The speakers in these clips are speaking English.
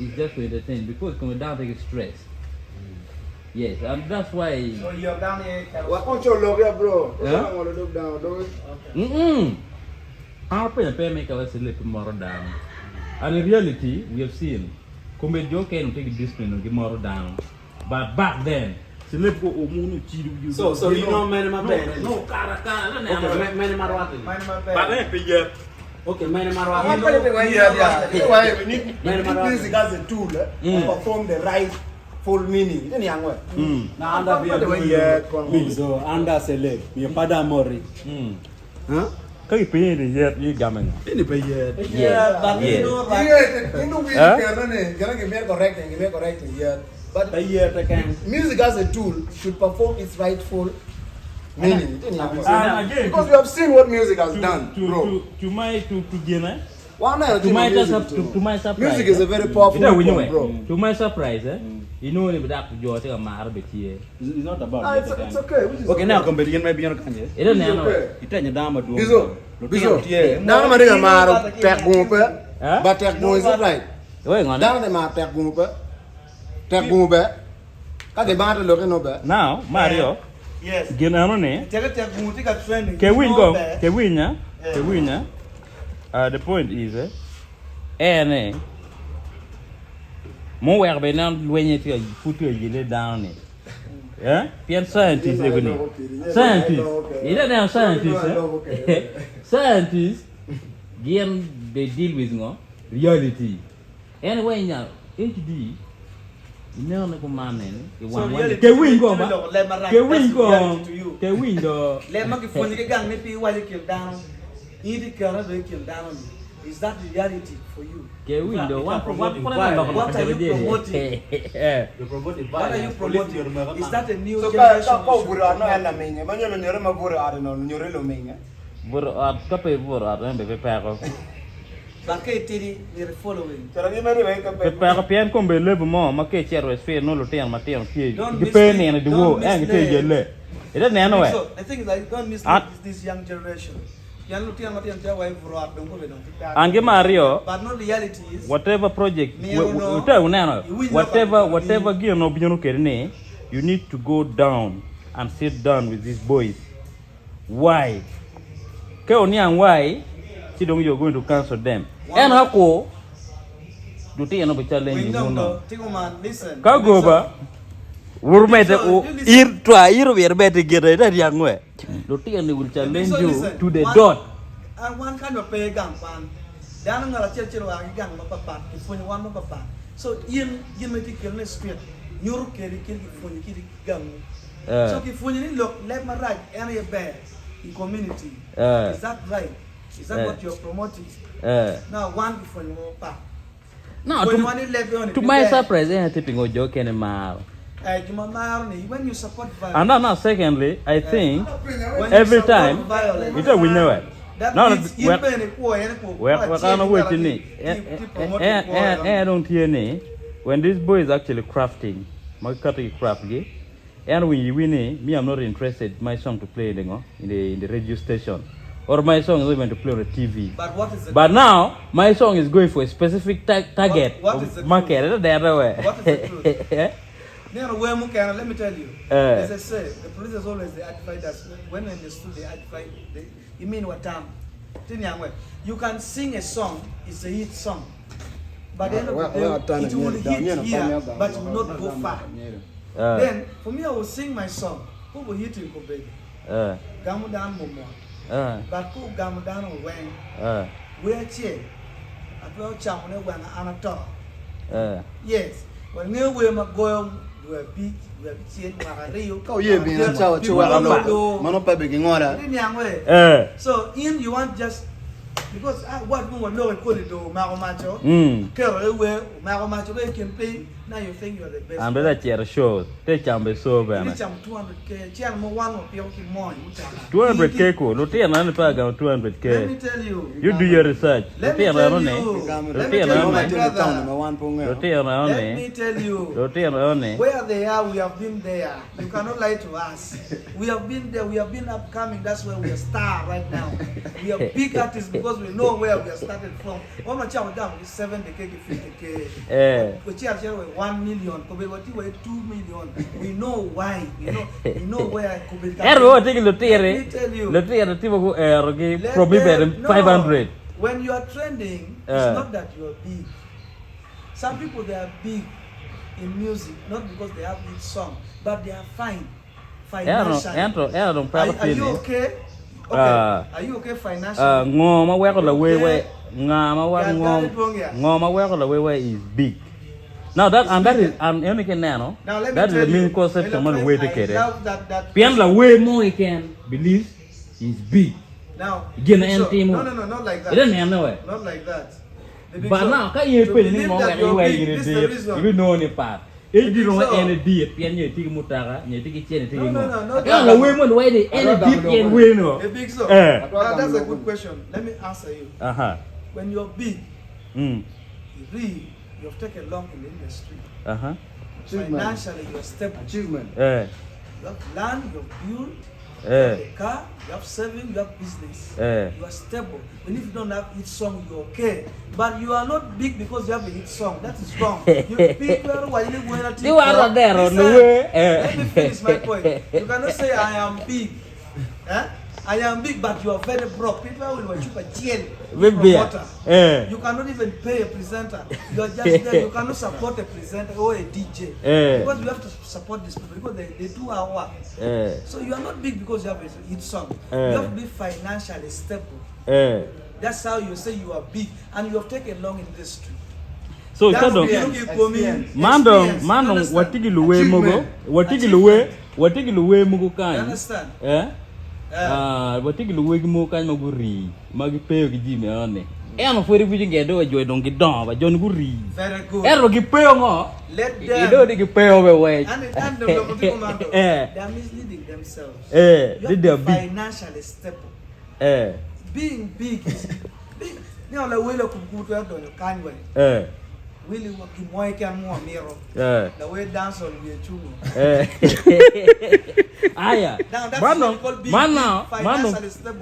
it's just to entertain because come down take stress. Yes, and that's why. So you're down here. What on your look here, bro? Yeah? I want to look down, dog. Our pay make us sleep more down. And in reality, we have seen come Joe can take discipline and get more down. But back then, sleep go omunu chidu. So you know man my bed. No, cara. Okay, man marwati. But then pay Okay, man I'm marwati. telling you why we need music as a tool to perform the right full meaning. Then young way. Na anda biya so anda select. Mi pada mori. Huh? cái pin thì giờ như gamen. Ini pay Yeah, but you know, like, You know, we can give me correct, yeah. But music as a tool should perform its rightful meaning. And again, Because we have seen what music has done, bro. to my Gina, To my surprise. music is a very powerful weapon, bro. To my surprise, you know that you are taking a marbet here. It's not about It's okay. Okay, now competition maybe you can. It doesn't know. Itanya dama do. Bizo. Now I'm going to take gumpe. But take gumpe is right. Going on. Now I'm take gumpe. Take gumpe. Kage bata loke no be. Now, Mario. yes. Gina no ne. Take muti ka training. Kewin go. Kewin. The point is, mo wer be nan loye ti futu yele down it. Yeah? Pian scientist e goni. Scientist. Ida na scientist. Scientists they deal with reality. Anyway now, HD no na ko manen e wan wan ke win go ba ke win do Let me give you gang me pi wali kill down. Idi kara do kill down. Is that reality for you? ke win do What are you promoting? What are you promoting? Is that a new So generation? ka buru ano ela menye. Manyo nyore maburu ari no nyore lo menye. bur at ka pe bur at be pa ko Bakay tiri ni following. Tara ni mari ba ka pe pa ko pian ko be le mo ma ke chero fe no lo ten ma ten ki Don't ke pe ne mislead- de wo don't en ke je le ida ne no we So I think that don't mislead this young generation. Yan lu tiang mati anta wai brought don't go be don't. ange Mario But no reality is whatever project No, no. whatever gear no bino kerene you need to go down and sit down with these boys. Why ke oni an why see don't you're going to cancel them and hako do te no be challenge we no know Tingo man listen. ka go ba urmete o ir wer bete gere da yangwe do te no will challenge you to the dot. And one kind of pay gang pan. Dan ngala cel wa gang ma papa ifonyo wan ma papa. So yin meti kelne straight. Nyur keri ifonyo kiri gang. So ifonyo ni look left my right area bear in community. Is that right? Is that what you're promoting? Now one ifonyo mo pa. No, to my surprise, I tipping o joke anymore. When you support violence. And now, secondly, I think when every you support time, violence, it's a winner. that No, means we're- we're I don't hear any. When this boy is actually crafting, my cutting craft, and when you win it, me, I'm not interested my song to play in the radio station. Or my song is even to play on the TV. But what is the But now, my song is going for a specific target What is the of market. The other way. What is the truth? Let me tell you. As I say, the police is always the advisors. When in the school they advise, you mean what time? You can sing a song, it's a hit song. But then it will hit here, but it will not go far. Then, for me, I will sing my song. Who will hit in Kobe? Gamudan Momo. But who Gamudan or when? We're cheer. I feel Chamone when Anator. Yes. When we were going, we were beat, we were cheer, Ka ye bi na chawa chawa mano pa be ngora. So, you want just because what we will know it could do Maromacho. Maromacho can play. Now you think you're the best. I'm better chair show. Take chambe so bad. 200k. Chair one of your more. 200k ko. Lo te na pa ga 200k. Let me tell you. You do your research. Let me tell you. Let me tell you. Where they are, we have been there. You cannot lie to us. We have been there. We have been upcoming. That's where we are star right now. We are big artists because we know where we are started from. One much our down is 70K, 50K. Which are 1 million, Kobe 2 million. We know why. We know where Kobe. Everyone taking the theory. The theory probably 500. When you are trending, it's not that you are big. Some people they are big in music, not because they have big song, but they are fine financially. Are you okay? Okay. Are you okay financially? Ngoma weko la wewe is big. Now that is only can now. That is the main concept of the way to get it. Pian la way more you can believe is big. Now, no, not like that. Not like that. But now, can you put any more anyway in a day? You know any part. If you don't any deep, pian you take mutara, you take it. No. The women why any deep can win. A big so. That's a good question. Let me answer you. When you're big, you have taken long in the industry. Financially, you're stable. Achievement. You have land, you have built. You have a car, you have saving, you have business. You are stable. When if you don't have hit song, you're okay. But you are not big because you have a hit song. That is wrong. You people who are going to you are not there on the way. Let me finish my point. You cannot say I am big. I am big, but you are very broke. People will want you for jail. You cannot even pay a presenter. You are just there. You cannot support a presenter or a DJ. Because you have to support these people because they do our work. So you are not big because you have a hit song. You have to be financially stable. That's how you say you are big and you have taken long industry. So you don't man what understand? Particular way mo kan maguri magipeo gijime one eno for everything gedo joy don gidon ba jon guri very good ero gipeo ngo let them gedo de gipeo be way and they are misleading themselves they are financially stable being big is big now la wele kubutu ya don kanwe Willie working more can more mirror. The way dance on the chuno. Aya. Man now.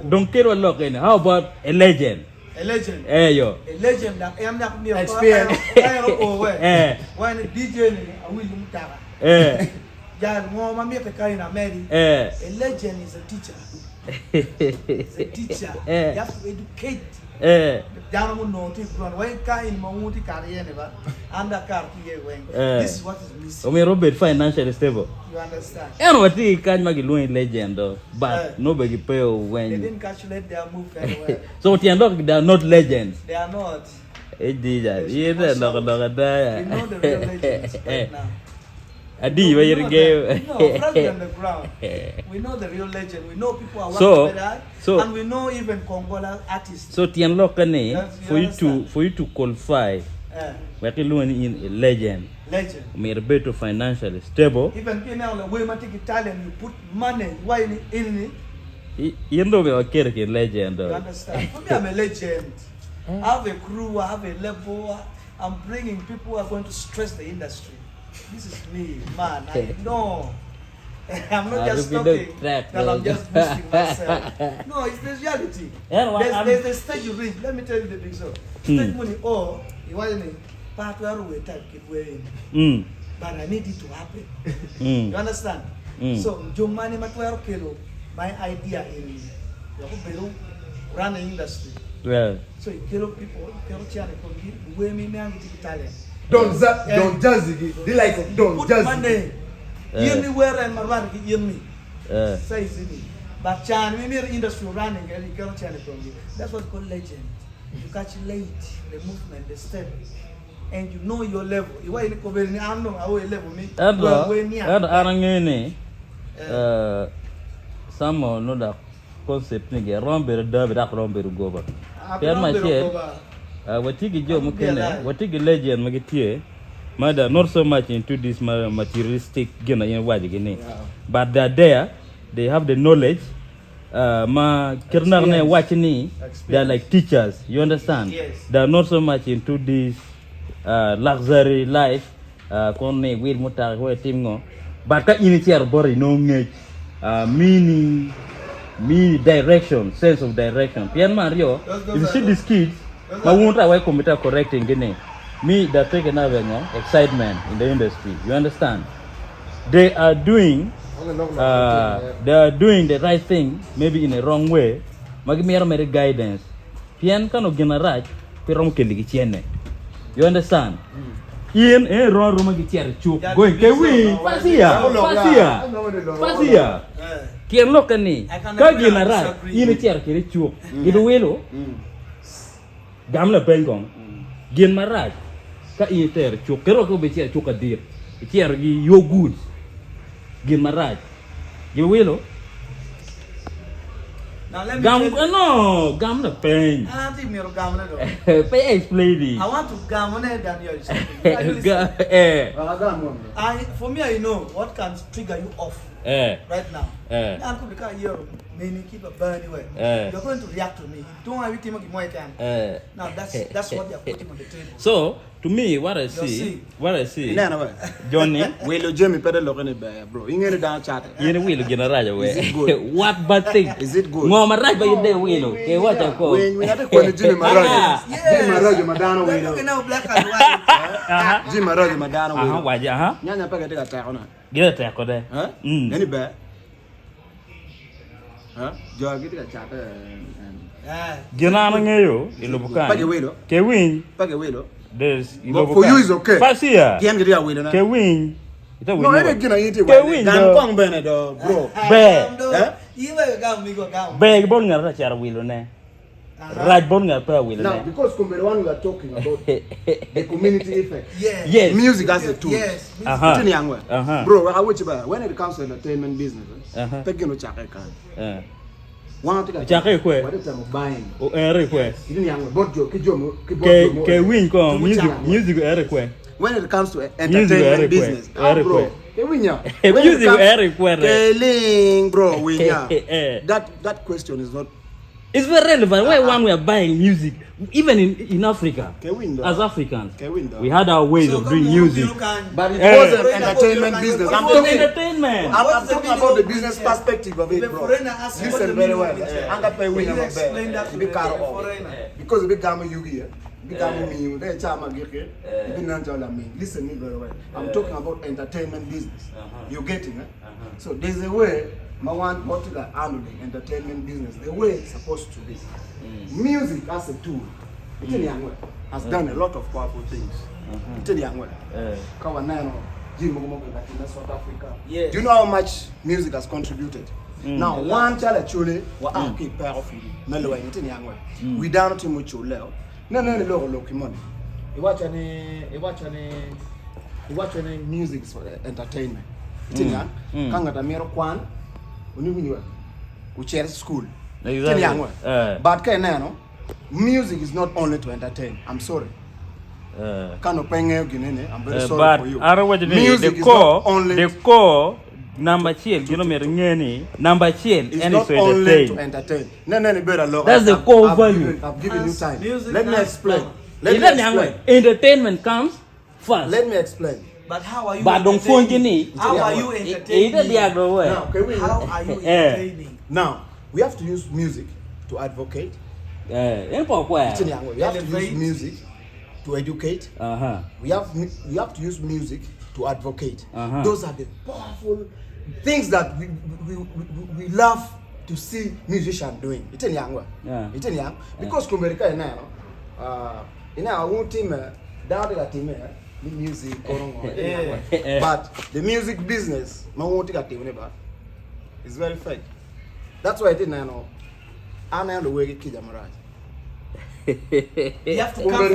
Don't care what look in. How about a legend? A legend. Yo. A legend that I am not me. Experience. When the DJ will mutara. Yeah, more mammy ka in America. A legend is a teacher. It's a teacher. You have to educate. This is what is missing. Robert financially stable. You understand? I know what he can make a legend though, but nobody pay when they didn't calculate their move very well. So they are not legends. They are not. We know the real legends right now. Adi, where you go? No, on the ground. We know the real legend. We know people are working with that, and we know even Congola artists. So Tianlokane, for you to qualify, we're in a legend. Legend. We're better financially stable. Even in the way you take Italian, you put money. Why in it? You know we are a legend. You understand? For me, I'm a legend. I have a crew. I have a level. I'm bringing people who are going to stress the industry. This is me, man. I know. I'm not just talking that I'm just boosting myself. No, it's the reality. There's a stage you reach. Let me tell you the big story. Stage money, you want to part where we type keep wearing. But I need it to happen. You understand? So, Jomani Matwero Kilo, my idea in run the industry. Well. So, you kill people, kill channel, we may not get Italian. Don't jazzy. They like don't jazzy. Year me where and Marwan year me. Says it. But Chan, we made industry running and you can't channel from you. That's what's called legend. You calculate the movement, the step, and you know your level. You are in the Kobe, I know our level. Me, some know that concept. Nigga, Romber, David, Romber, go back. My share. What you get, what you legend, Magatia, mother, not so much into this materialistic, but they're there, they have the knowledge. Watching, they're like teachers, you understand? Yes. They're not so much into this luxury life, but initial body, no meaning, me direction, sense of direction. Pian Mario, if you see these kids, I won't away computer correcting gene. Me that take another excitement in the industry. You understand? They are doing the right thing, maybe in a wrong way. Magimira mere guidance. Pian kano generate pirom keligi chiene. You understand? Ian wrong room gichier chuk. Going kewi fasia. Kian look ni. Ka generate in a chair kiri chuk. Gido welo. Gamla bengong. Gin maraj. Ka iter chuk. Kero ko be chair chuk adir. Chair gi yo good. Gin maraj. You will. Now let me gam the pain. I think you're gammon. Pay explain. I want to gammon than yours. For me, I know what can trigger you off right now. I'm going to hear me keep a burn anyway. You're going to react to me. Don't have anything more you can. Now that's what you're putting on the table. So to me, what I see, Johnny, Will Jimmy pedal look in it, bro. You get it down chat. You will get a right away. What bad thing? Is it good? No, I'm right by your day, Willow. Okay, what I call. We had a question, Jimmy Madonna. Jimmy Madonna, Now black and white. Jimmy Madonna, Why, Nana Packet attack on it. get a tackle there. Huh? Any bad? Huh? Joe, get a chat. Genanayo, Ilobukan. Pagawilo. Kewin, Pagawilo. there's For you is okay. Fasia. Can't get away. Kewin. No, I didn't get it. Kewin, Gampong Benado, bro. Bear. You will go, we go down. Bear Bonga Rachar Willone. Right Bonga Per will. Now, because Kumberuan we are talking about the community effect. Yes. Music as a tool. Yes. Bro, I watch about when it comes to entertainment business. Pegino Chaka. One to Chaka, What is I'm buying? oh, request. You didn't have Kewin, come music request. when it comes to entertainment business. Bro. Music request. Keling, bro, we that question is not. It's very relevant. Why one we are buying music, even in Africa, as Africans, we had our ways of doing music. But it wasn't entertainment business. I'm talking entertainment. I'm talking about the business perspective of it, bro. Listen very well. Because the big gamma you here, big gamma me, they chama geke, listen me very well. I'm talking about entertainment business. You're getting it? So there's a way. I want what to handle the entertainment business the way it's supposed to be. Music as a tool, has done a lot of powerful things. South Africa. Do you know how much music has contributed? Now, one child actually was keep pair of we down to much leo. No, look, money. You watch any music for entertainment. Kangata Miro Kwan. We share school. But music is not only to entertain. I'm sorry. I'm very sorry for you. Music is not only the core number chill. You know me, number chill. It's not only to entertain. That's the core value. I've given you time. Let me explain. Entertainment comes first. Let me explain. But how are you? But don't phone you. How are you entertaining? How are you entertaining? Now, we have to use music to advocate. We have to use music to educate. We have to use music to advocate. Those are the powerful things that we love to see musicians doing. It's in young. Because Kumerika now, I won't team that team. The music, but the music business, is very fake. That's why I didn't know. I'm not the way to kill them right. You have to come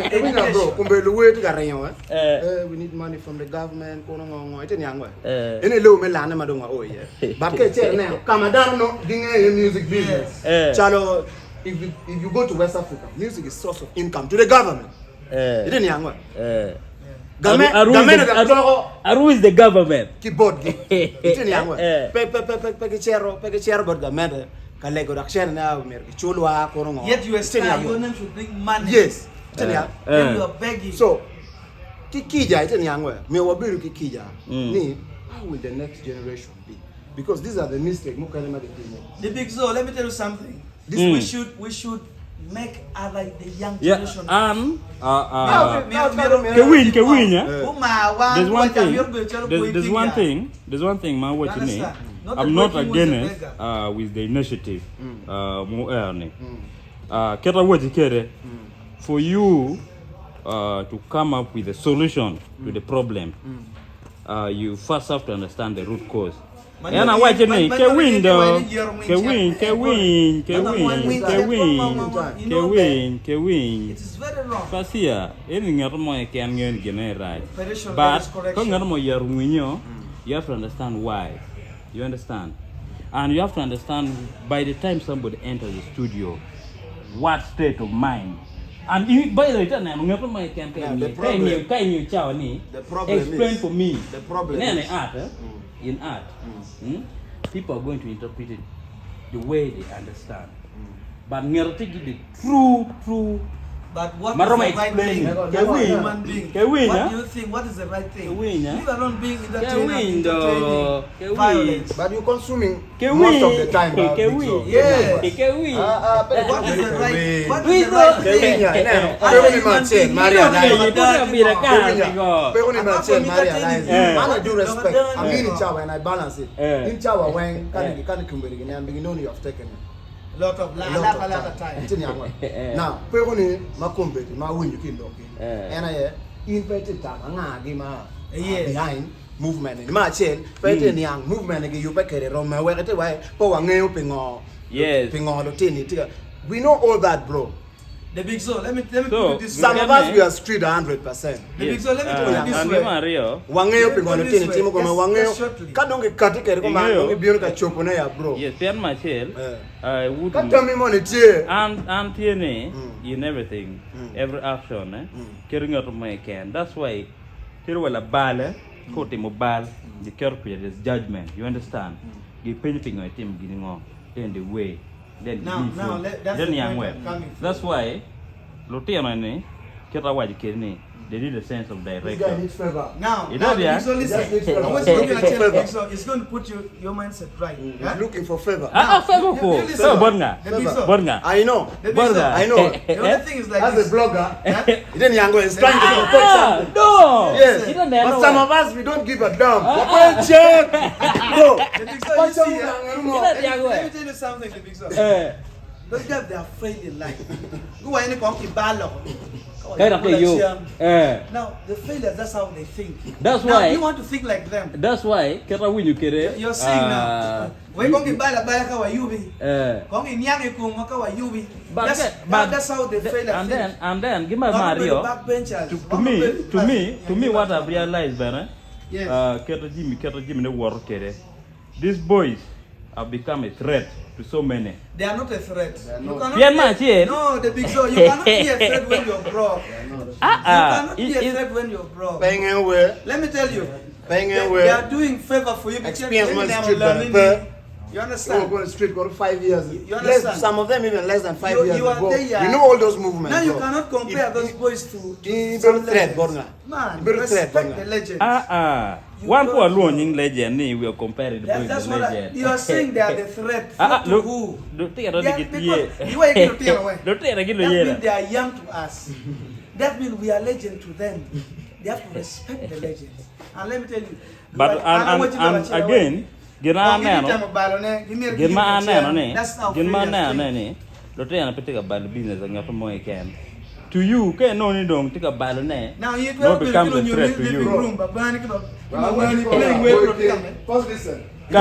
we need money from the government. Any low Melana Madonna, oh yeah. But now, come down, no, music business. Chalo, if you go to West Africa, music is source of income to the government. It didn't young one. Who is the government? Keyboard. Pekechero but government. Kalego action now chulwa korongo. Yet you are saying should bring money. Yes. Then you are begging. So kikija iteni yangwe. Me wabiru kikija. Ni how will the next generation be? because these are the mistakes. The big Zo, let me tell you something. We should make the young generation. There's one thing, man. What you need. I'm not against with the initiative. For you to come up with a solution to the problem, you first have to understand the root cause. And I watch me. Kewin. It is very wrong. First here, anything can get right. But you have to understand why. You understand? And you have to understand by the time somebody enters the studio, what state of mind. And by the time I'm campaign, explain for me. The problem is in art, people are going to interpret it the way they understand. But we are taking the true. But what is the right thing? As a human being, what do you think? What is the right thing? You are not being entertaining violence. But you're consuming most of the time. Yes. What is the right? What is the right thing? I do respect. I mean in Chawa and I balance it. In Chawa when you have taken it. A lot of time. Now, PWONY makombe ma win kindoki. And I invited behind movement. Ma chen, pete young movement you pekere Roma where it way power pingo. Yes. Pingo. We know all that, bro. The big Zo, let me put it this way. Some of us we are street 100%. The big Zo, let me put it this way. Wangeo pingo timo kama wangeo. Kadonge katika kama ngi biyo ka chopo na ya bro. Yes, Pierre Machel. I would. Katami money tie. And tiene in everything, every action, carrying out my can. That's why here wala bale, kote mo bal, the care is judgment. You understand? You painting on team getting on in the way. Then that's why Lotiana they need a sense of direction. This guy needs favor. Now, it's going to put your mindset right. He's looking for favor. Borga. I know. I know. The only thing is like as a blogger, he is trying to support something. No. Yes. But some of us we don't give a damn. Bro. Let me tell you something, the big Zo. Those guys, they are afraid in life. Who are any company battle? Now, the failures, that's how they think. That's now, why you want to think like them. That's why you're saying now. We're going to buy you be. That's how they fail. And then give my Mario. To me, what I've realized, these boys have become a threat to so many. They are not a threat. No, the big Zo, you cannot be a threat when you're broke. You cannot be a threat when you're broke. Let me tell you, they are doing favor for you because they are learning. You understand? Go to the street, go to 5 years. You understand? Some of them even less than 5 years. You are there. You know all those movements. Now you cannot compare those boys to some legends. Man, respect the legends. One poor learning legend, we will compare it with the legend. You are saying they are the threat. To who? That means they are young to us. That means we are legend to them. They have to respect the legends. And let me tell you. But and again, to you, can only don't take a balloon. Now you don't become a threat to you. First listen. I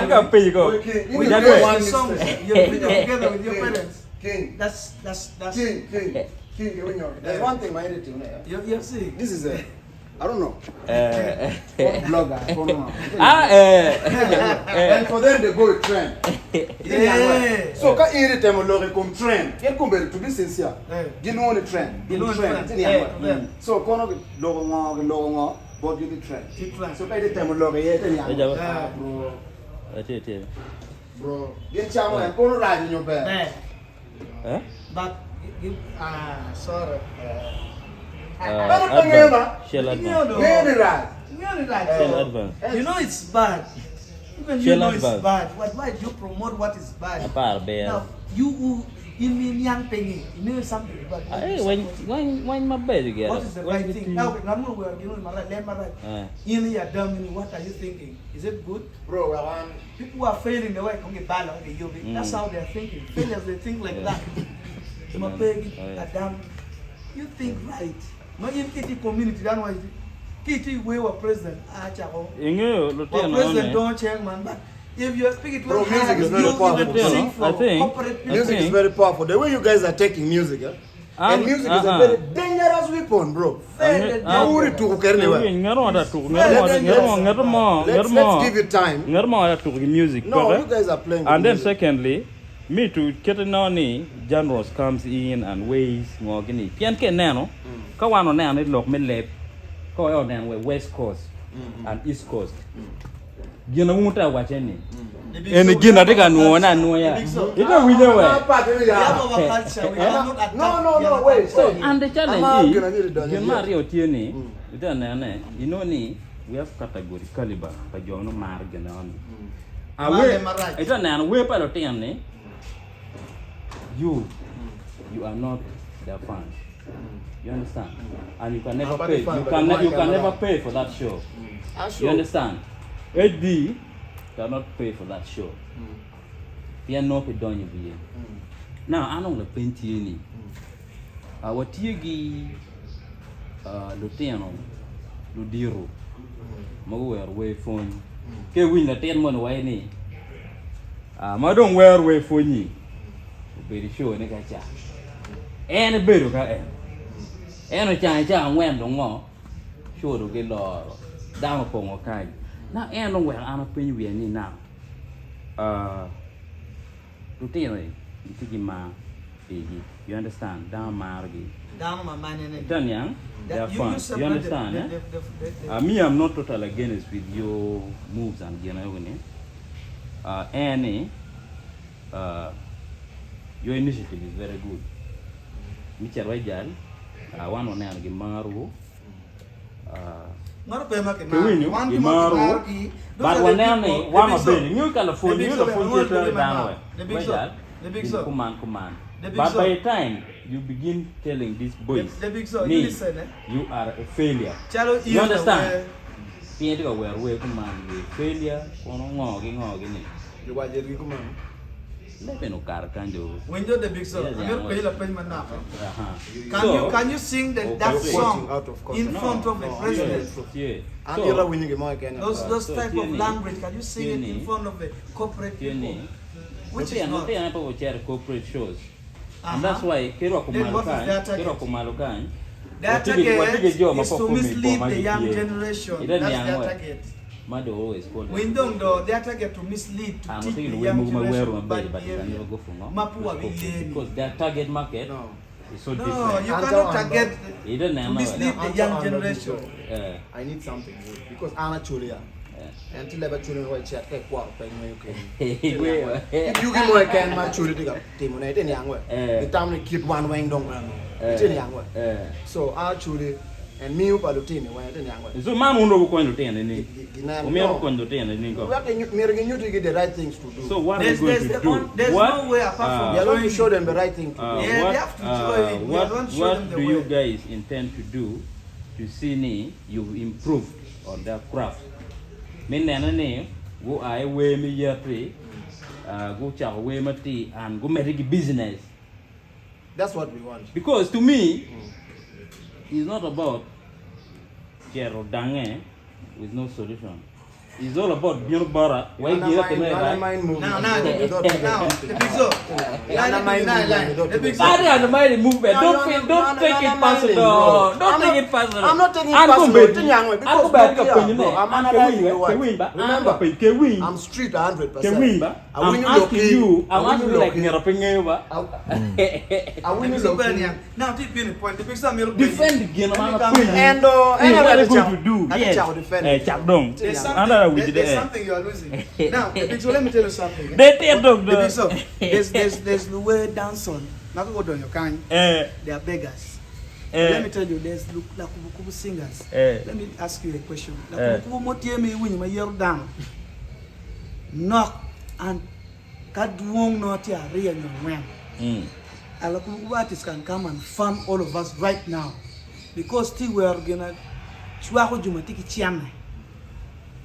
got pay go. We got one song. You're together with your parents. King. That's King. There's one thing my editing. You see. This is a I don't know. Blogger. And for them they go with trend. Yeah. So quand il était mon lore comme trend, il combat to be sincere. You know the trend. So quand on logo but you the trend. So quand il était mon lore il était bro. Bien chamo en pour ride your bed. But sorry. Really like advance. you know it's bad. Even you know it's bad. Why do you promote what is bad? Now, you mean young penny, you know something bad. Hey, when my baby get what is the right thing? Now, we are what are you thinking? Is it good? Bro, people are failing the way that's how they're thinking. Failures, they think like that. My baby, you think right. No, in Kitty community, that's why Kitty, we were president. President don't change, man. But if you speak it, bro, music is very powerful. I think music is very powerful. The way you guys are taking music, and music is a very dangerous weapon, bro. Let's give it time. Music. No, you guys are playing. And then secondly, me too, Ketanoni genres comes in and ways more guinea. Pianke nano, Kawano nan it look me lep, go out and West Coast and East Coast. You know what I watch any. And again, I think I know and know ya. You know we know where. No, wait. And the challenge is, you Mario Tierney, you know, we have category caliber, but you're no margin on. I don't know, we're part of Tierney. You are not their fans. You understand? And you can never pay. You can never pay for that show. You understand? HD cannot pay for that show. They are not done you. Now I know the painting. Our Tigi Luteno Ludiro Mower way phone. Can win the 10 months away ni. I don't wear way for ye. Very sure in a catch. And a bit of her. And a china went no more. Sure to get law down upon a kind. Now, I don't wear an opinion we are in now. Routinely, you think you understand? Down Margie. Down my man in it. Done young. They are fun. You understand? Me, I'm not totally against with your moves and you know. Your initiative is very good. Mr. Rajal, one on the Maru. But one of the new California, the big command. But by the time you begin telling these boys, you are a failure. You understand? Pietro were command failure. You are the command. Let me know car can do. When you're the big song, can you sing that song in front of the president? Those type of language, can you sing it in front of the corporate people? Which is not corporate shows. And that's why Kero Kumalukan, their target is to mislead the young generation. That's their target. Mother always called we don't know their target to mislead to teach the young generation bad behavior. Because their target market is so different. No, you cannot target to mislead the young generation. I need something because I'm actually until ever children were chat take what if you give more can my children take any young way. The time they keep one wing dong young way. So actually and me up at the when young way. So Mamma no going to ten and we are going to ten and you to get the right things to do. So what are you going to do? There's no way apart from you are going to show them the right thing to do. Yeah, they have to join. What do you guys intend to do to see you've improved on their craft? Name go I weigh me year three, go chow weigh my tea and go make business. That's what we want. Because to me, it's not about Gerald Dange with no solution. It's all about Bill Barra. Why do you have to make now, the big so. The big so. I don't mind movement. Don't take it personal. Don't take it personal. I'm not taking it personal. Remember, I'm street 100%. I'm asking you like Nerapineva. I win you. Now, take the point. The big so. Defend the game. And what are you going to do? Yes. There's something you are losing. Now, so let me tell you something. There's the way dance on. Now go down your kind. They are beggars. Let me tell you, there's Lakubukubu singers. Let me ask you a question. Lakubukubu motieme win my year down. Knock and Kadwong not ya real when. Lakubukubu artists can come and fund all of us right now. Because still we are gonna Chuaho Jumatiki Chiame.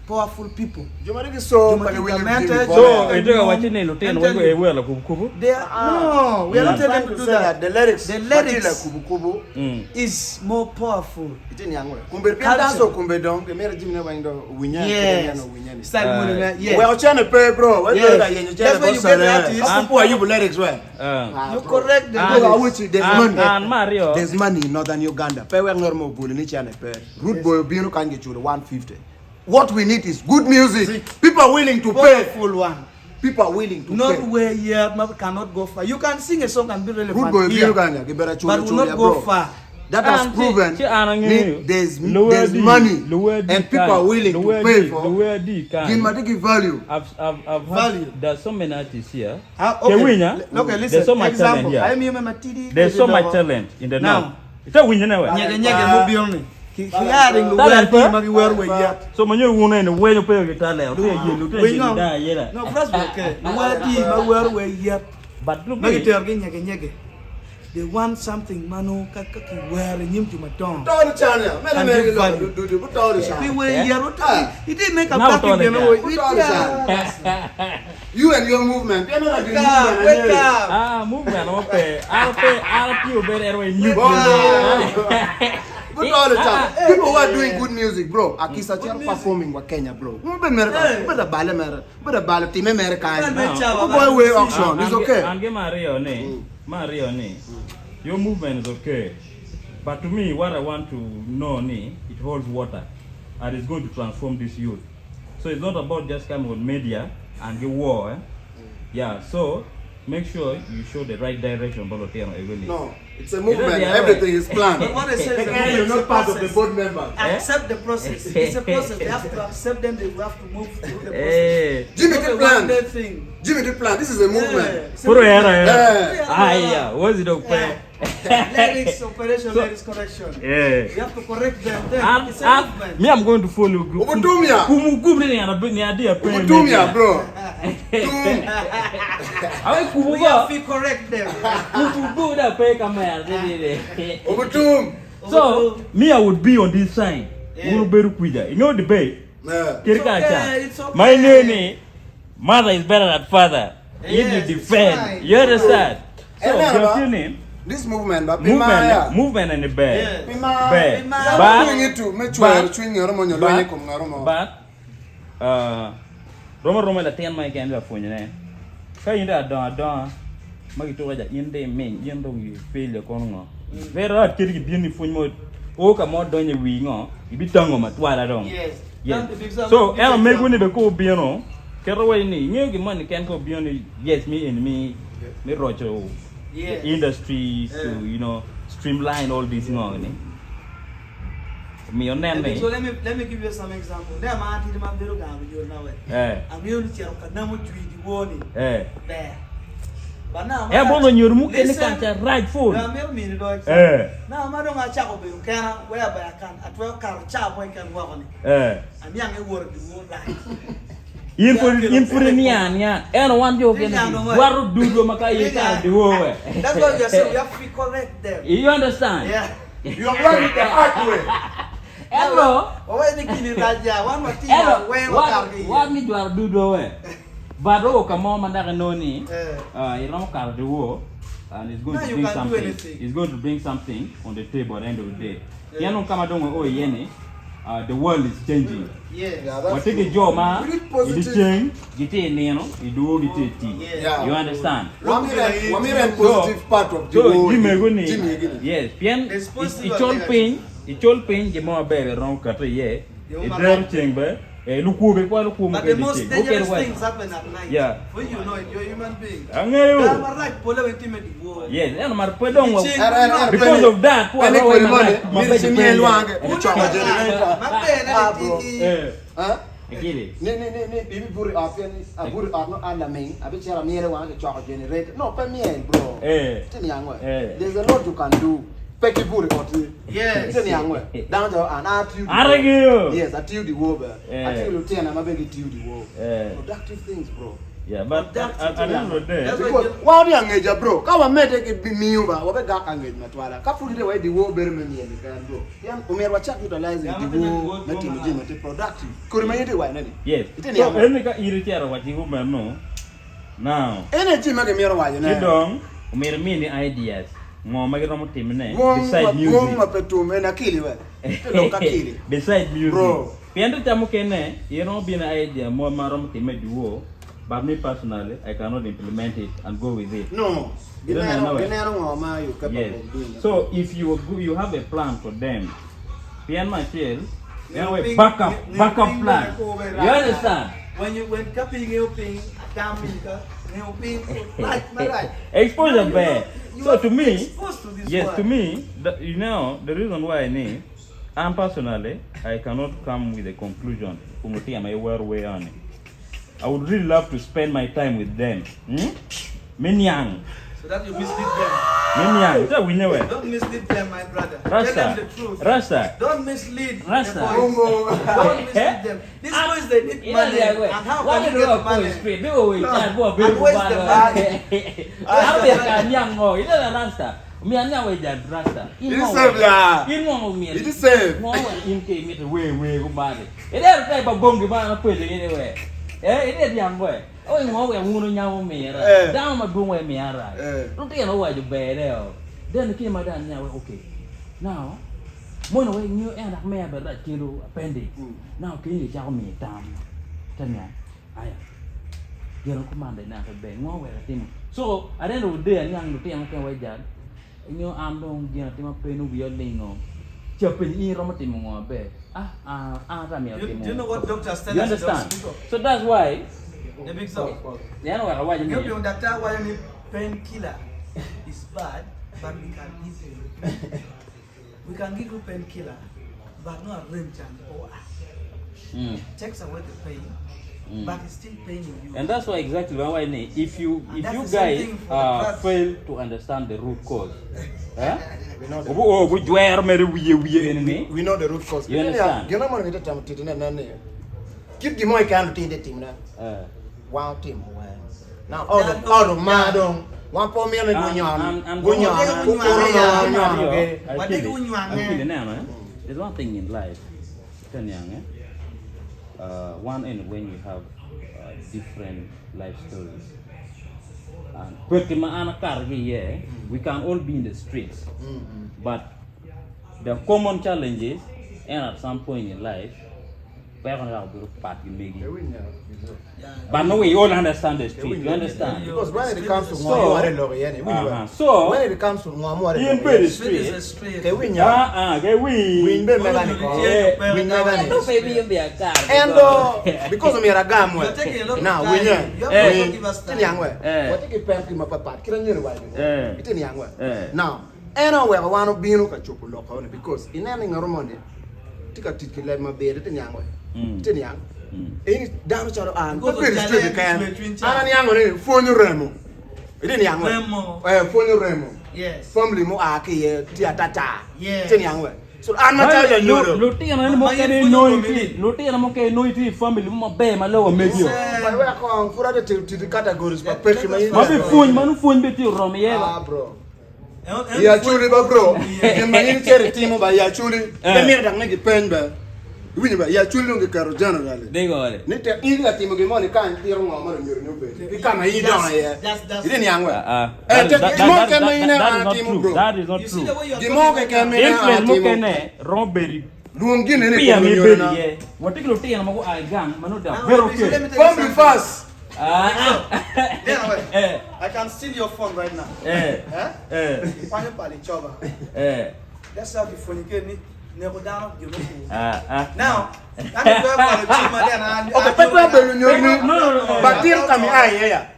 Powerful people. Jumatiki so watching the lieutenant when we were Lakubukubu. No, we are not telling to do that. The lyrics is more powerful. Kumbe dance kumbe dong ke mere jimne wando winyane winyane. Start yes. We are trying to pay bro. What that's where you get the artist. How you lyrics well? You correct the there's money. There's money in northern Uganda. Pay we normal bully ni chane pay. Root boy binu can get you 150. What we need is good music. People are willing to pay. Full one. People are willing to pay. Not where cannot go far. You can sing a song and be relevant here, but will not go far. That has proven there's money and people are willing to pay for. Give value. I've value. There's so many artists here. Okay, listen. There's so much talent here. There's so much talent in the now. It's a winner now. So when you want to wear your pay talent, no, first okay. But look, they want something manu kakaki wear him to my tongue. He didn't make a black you and your movement. Wake up. Movement. I'll pay you better when you But all the time, people who are doing good music, bro. Akisa are performing with Kenya, bro. Better team America. Go away auction. It's okay. And get Mario, your movement is okay. But to me, what I want to know, it holds water, and it's going to transform this youth. So it's not about just coming with media and the war. Yeah. So make sure you show the right direction, No. It's a movement. Everything is planned. But what I said is you're not part of the board members. Accept the process. It's a process. They have to accept them. They have to move through the process. Jimmy the plan. Jimmy the plan. This is a movement. What's it okay? Lyrics, operation, lyrics correction. Yeah. You have to correct them. It's a movement. Me, I'm going to follow you. Ubutumia, bro. We have to correct them. So, me, I would be on this side. You know the bay. It's okay. My name, mother is better than father. If you defend, you understand? So, what's your name? This movement, movement and the bed. But Roma la ten my can for you. Kay da don magi to ja inde men yendo wi failure kono. Very hard kiri bi fu mo o ka mo don ye wi ngo ibi tango ma twala don. Yes. So ela me go ni be ko bi no. Kero we ni nyegi man can ko bi no yes me and me rocho. The industry to streamline all these things. So let me give you some example. There man did my video game you now. I'm only chero kanamu tweet WER. But now right food. Now I don't have chako be can whereby I can at 12 car chap I can work on it. I'm young work the whole right. Infuriniania, and one joke in what do you make the war? That's what you say. We have to correct them. You understand? Yeah. You are running the hard way. Hello. What need you are do but come on, Mandaka Noni, you don't car the war, and it's going to bring something. It's going to bring something on the table at the end of the day. You don't come along the world is changing. What take a job, man? You change, get in, you do it. You understand? One positive part of the world. Yes, it's all pain, you more better wrong cut a year. It's very chamber. But the most dangerous things happen at night. Yeah. When you know it, you're a human being. Yes, and my because of that, I get it. There's a lot you can do. Peki Guri Oti. Yes. Down to an attitude. Yes, attitude the war. Attitude Lieutenant, I'm a big attitude the war. Productive things, bro. Yeah, but I don't know there. Because while the engage, bro, come and make it be me over. What a gag engage, Matwala. Couple the way the war better than me, bro. Young Umera Chak utilizing the war, not in productive. Could remain the one. Yes. So, any irritated what you know. Now, energy make a mirror while you don't many ideas. More Magaram Timine beside music. Beside music. Bro. Piano Tamukene, you know, be an idea more maram timid duo. But me personally, I cannot implement it and go with it. No. Yes. So if you have a plan for them, piano material, backup plan. You understand? When copying helping, exposure bad. So to me, yes, to me, you know, the reason why I need, and personally, I cannot come with a conclusion. I would really love to spend my time with them. Young. So that you mislead them. Young. So we know it. Don't mislead them, my brother. Rasta. Tell them the truth. Rasta. Don't mislead Rasta. the boys. Don't mislead them. These boys, they need money. And how can you get money? And where's the money? How can young boy? You know Rasta. Me and now we just Rasta. It is safe, yeah. It is safe. No one in came it way go bad. It ain't type of bomb you want to put it anywhere. It is young boy. Oh, you know, we're young me. Down my boom where me arrive. Don't you know why you bear there? Then the king, madam, now, okay. Now, one way new and a mare, but that kilo appendix. Now, can you tell me, damn? Tell me, I am commanded now to beg more where I think. So, I don't know, dear young Lieutenant can wait that. And your arm don't get him a pen over your lingo. Chopping in Romatim or bed. Do you know what doctors tell us? You understand? So that's why. The big song. Why you mean? Doctor, why you painkiller is bad, but we can give you. We can give you painkiller, but not a rent or takes away the pain, but it's still paining you. And that's why exactly why I need. If you guys fail to understand the root cause, we know the root cause. You understand? Keep the more kind of team now. One team. Now all the madam. One poor man there's one thing in life, one and when you have different life stories. And we can all be in the streets, but the common challenges, and at some point in life, but no, we all understand the street. You understand? Because when it comes to so when it comes to the street, they win. And because of your gam, now we now, anywhere one of being because in any Romani, take a ticket like my bed in young way. Any damage out and go to the can. And young phone Remo. It didn't young phone Remo. Yes. Family mo aki tiatata. Yes. Young way. So I'm not telling you. Luti and no family mo be my lower medio. I work on for other to the categories but personally. Phone bit you Romeo. Bro. Yeah, actually, bro. You may share a team by actually. Let me make a pen bell. We never actually the car generally. They got it. Need to eat that team of money can't hear more than your new bed. You can't eat down here. That's it. Young way. That is not true. The more can make a robbery. Don't get any. What take you I gang, Manuda. Very okay. Family fast. I can steal your phone right now. That's how the phone can never down. Now,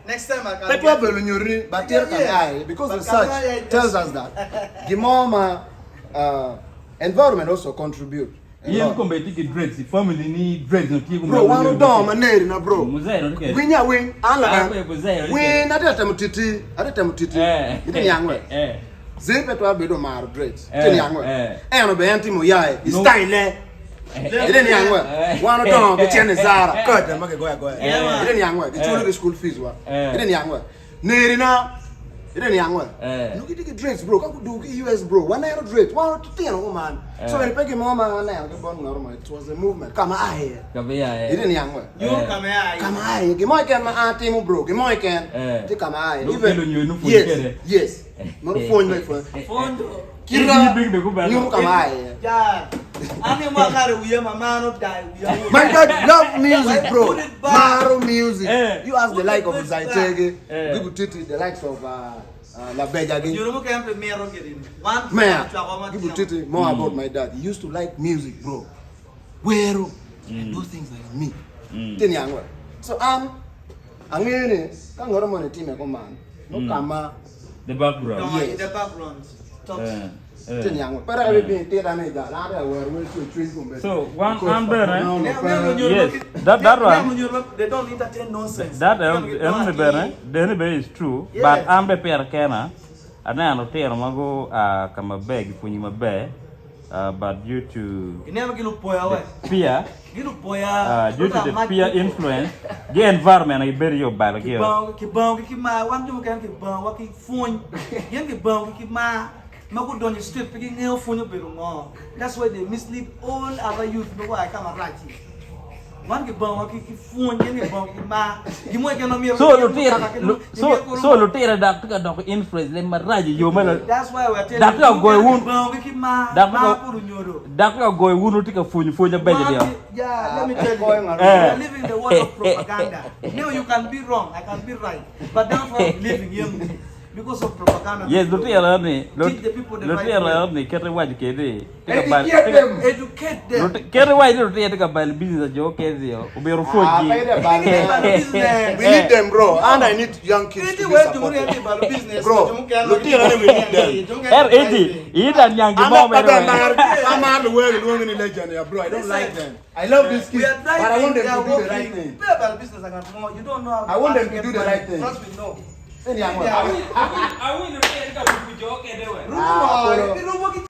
next time I can. Because research tells us that the more environment also contribute. You come back to drugs. The family need drugs. Bro, one dom and na bro. Win ya win. Win. I don't titi. It young way. Zepe to abedo mar dreads. Tini angwe. No be anti mo yae. Style. Ile ni angwe. Wano to ke chene Zara. Kota make go. Ile ni angwe. Ke chulu ke school fees wa. Ile ni angwe. Nerina. Ile ni angwe. Look at the dreads bro. Ka do ke US bro. One naira dreads. One to ten man. So when peke mama na ke bon normal. It was a movement. Kama aye. Ile ni angwe. You kama aye. Kama aye. Ke mo ken ma auntie mo bro. Ke mo ken. Ti kama aye. Even yes. No phone my phone. Phone. Kira. You kama aye. Yeah. Ani mwakare uye mama no die. My God, love music, bro. Maro music. You ask the like of Zaitege. People treat the likes of La Beja again. You know can premier get one man. People treat more about my dad. He used to like music, bro. WER and those things like me. Tini angwe. So angene kangora mo team e man. No kama the background. Yes. The background. So one amber, yes, that one. They don't entertain nonsense. That is true. But amber pair kana, and then I'll tell mago kama bag kwenye mabe. But due to fear, due to the peer influence, the environment I bury your bag here. On the street picking nail phone. That's why they mislead all other youth. No, I come and write it. One get phone, so Lutera that influence them Raji, you man. That's why we're telling that you going to take a phone for the bed. Yeah, let me tell you, we're living the world of propaganda. No, you can be wrong, I can be right. But that's why we're living here. Because of propaganda. Yes, Lutera teach the people the right way. Educate them. Carry why you take a bad business joke as you be a food. We need them, bro. And I need young kids to be supported. Bro, Lutera we need them. R80, eat and young mom. I'm out the world doing the legend, bro. I don't like them. I love these kids, but I want them to do the right thing. You don't know how I want them to do the right thing. Trust me, no. I